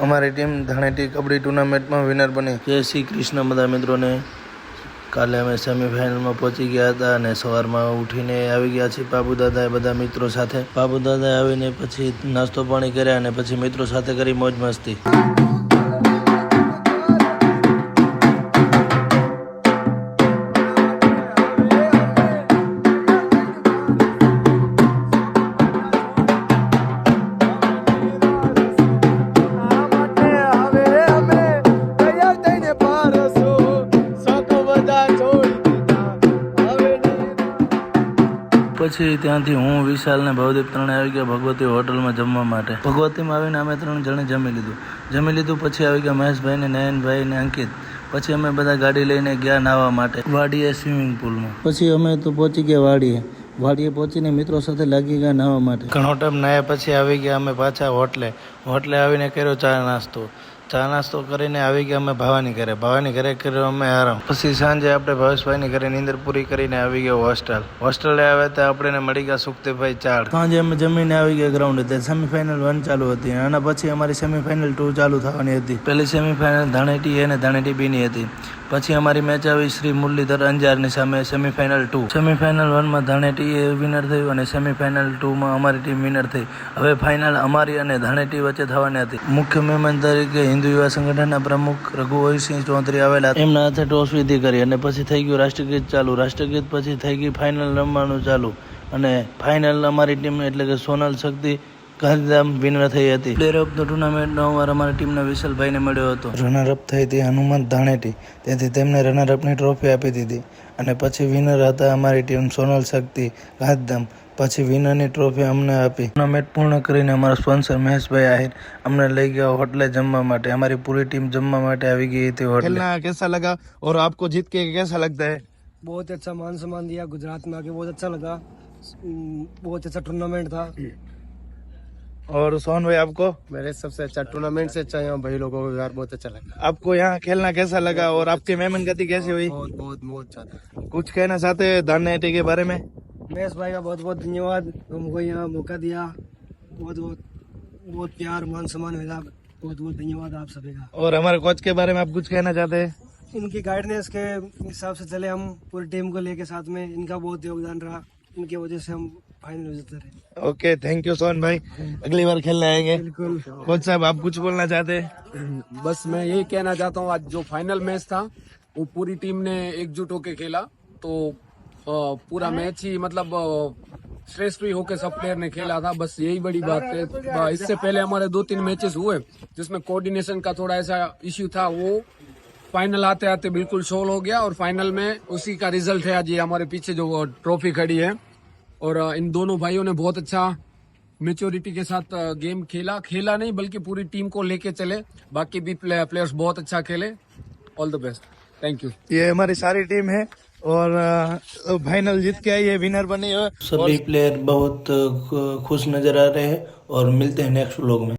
અમારી ટીમ ધાણેટી કબડ્ડી ટુર્નામેન્ટમાં વિનર બની। જય શ્રી કૃષ્ણ બધા મિત્રોને। કાલે અમે સેમીફાઇનલમાં પહોંચી ગયા હતા અને સવારમાં ઉઠીને આવી ગયા છીએ બાબુ દાદાએ બધા મિત્રો સાથે। બાબુ દાદાએ આવીને પછી નાસ્તો પાણી કર્યા અને પછી મિત્રો સાથે કરી મોજ મસ્તી। પછી ત્યાંથી હું વિશાલ ને ભવદીપ ત્રણે આવી ગયા ભગવતી હોટલમાં જમવા માટે। ભગવતીમાં આવીને અમે 3 જણે જમી લીધું પછી આવી ગયા મહેશભાઈ ને નયનભાઈ ને અંકિત। પછી અમે બધા ગાડી લઈને ગયા નાહવા માટે વાડીએ સ્વિમિંગ પુલમાં। પછી અમે તો પહોંચી ગયા વાડીએ પહોંચીને મિત્રો સાથે લાગી ગયા નાહવા માટે। ઘણો ટાઈમ નાહ્યા પછી આવી ગયા અમે પાછા હોટલે આવીને કર્યો ચા નાસ્તો કરીને આવી ગયા અમે ભાવાની ઘરે કર્યો અમે આરામ। પછી સાંજે આપણે ભાવેશભાઈની ઘરે નીંદર પૂરી કરીને આવી ગયા હોસ્ટેલે આવ્યા ત્યાં આપણે મળી ગયા સુખદેવભાઈ ચાડ। સાંજે અમે જમીને આવી ગયા ગ્રાઉન્ડ ત્યાં સેમીફાઇનલ 1 ચાલુ હતી અને પછી અમારી સેમીફાઇનલ 2 ચાલુ થવાની હતી। પહેલી સેમીફાઇનલ ધાણેટી A અને ધાણેટી B ની હતી। પછી અમારી મેચ આવી શ્રી મુરલીધર અંજારની સામે સેમીફાઇનલ 2। સેમીફાઇનલ 1 માં ધાણેટી A વિનર થયું અને સેમીફાઇનલ 2 માં અમારી ટીમ વિનર થઈ। હવે ફાઇનલ અમારી અને ધાણેટી વચ્ચે થવાની હતી। મુખ્ય મહેમાન તરીકે હિન્દુ યુવા સંગઠનના પ્રમુખ રઘુવંશસિંહ ચૌધરી આવેલા। એમના હાથે ટોસ વિધિ કરી અને પછી થઈ ગયું રાષ્ટ્રગીત ચાલુ। રાષ્ટ્રગીત પછી થઈ ગઈ ફાઇનલ રમવાનું ચાલુ અને ફાઇનલ અમારી ટીમ એટલે કે સોનલ શક્તિ ગાંધીધામ વિનર થઈ હતી। પ્લેયર ઓફ ધ ટુર્નામેન્ટનો અવાર અમારી ટીમના વિશાલભાઈને મળ્યો હતો। રનરઅપ થઈ હતી હનુમંત ધાણેટી, તેથી તેમને રનરઅપની ટ્રોફી આપી દીધી અને પછી વિનર હતા અમારી ટીમ સોનલ શક્તિ ગાંધીધામ। પછી વિનરની ટ્રોફી અમને આપી। ટુર્નામેન્ટ પૂર્ણ કરીને અમારા સ્પોન્સર મહેશભાઈ આહિર અમને લઈ ગયા હોટલે જમવા માટે। અમારી પૂરી ટીમ જમવા માટે આવી ગઈ હતી હોટલે। कैसा लगा और आपको जीत के कैसा लगता है? बहुत अच्छा मान सम्मान दिया, गुजरात में आके बहुत अच्छा लगा, बहुत अच्छा टूर्नामेंट था। और सोहन भाई आपको? मेरे सबसे अच्छा टूर्नामेंट से अच्छा यहाँ भाई लोगों को यार बहुत अच्छा लगा। आपको यहाँ खेलना कैसा लगा और आपकी मेहमान गति कैसी हुई? बहुत अच्छा था। कुछ कहना चाहते हैं धाणेटी के बारे में? महेश भाई का बहुत बहुत धन्यवाद, हमको यहाँ मौका दिया। बहुत प्यार मान सम्मान मिला, बहुत बहुत धन्यवाद आप सभी का। और हमारे कोच के बारे में आप कुछ कहना चाहते हैं? इनकी गाइडेंस के हिसाब से चले हम पूरी टीम को लेके साथ में, इनका बहुत योगदान रहा, इनकी वजह से हम फाइनल में जीते रहे। ओके, थैंक यू सोहन भाई, अगली बार खेलने आएंगे। बिल्कुल। कोच साहब आप कुछ बोलना चाहते हैं? बस मैं यही कहना चाहता हूँ, आज जो फाइनल मैच था वो पूरी टीम ने एकजुट होकर खेला, तो पूरा मैच ही मतलब श्रेष्ठ भी होकर सब प्लेयर ने खेला था। बस यही बड़ी बात है। इससे पहले हमारे 2-3 मैचेस हुए जिसमें कोऑर्डिनेशन का थोड़ा ऐसा इश्यू था, वो फाइनल आते आते बिल्कुल सोल्व हो गया और फाइनल में उसी का रिजल्ट है आज ये हमारे पीछे जो ट्रॉफी खड़ी है। और इन दोनों भाइयों ने बहुत अच्छा मेच्योरिटी के साथ गेम खेला नहीं बल्कि पूरी टीम को लेके चले। बाकी भी प्लेयर्स बहुत अच्छा खेले। All the best, thank you. ये हमारी सारी टीम है और फाइनल जीत के आई है, विनर बनी है। सभी प्लेयर बहुत खुश नजर आ रहे हैं और मिलते हैं नेक्स्ट व्लॉग में।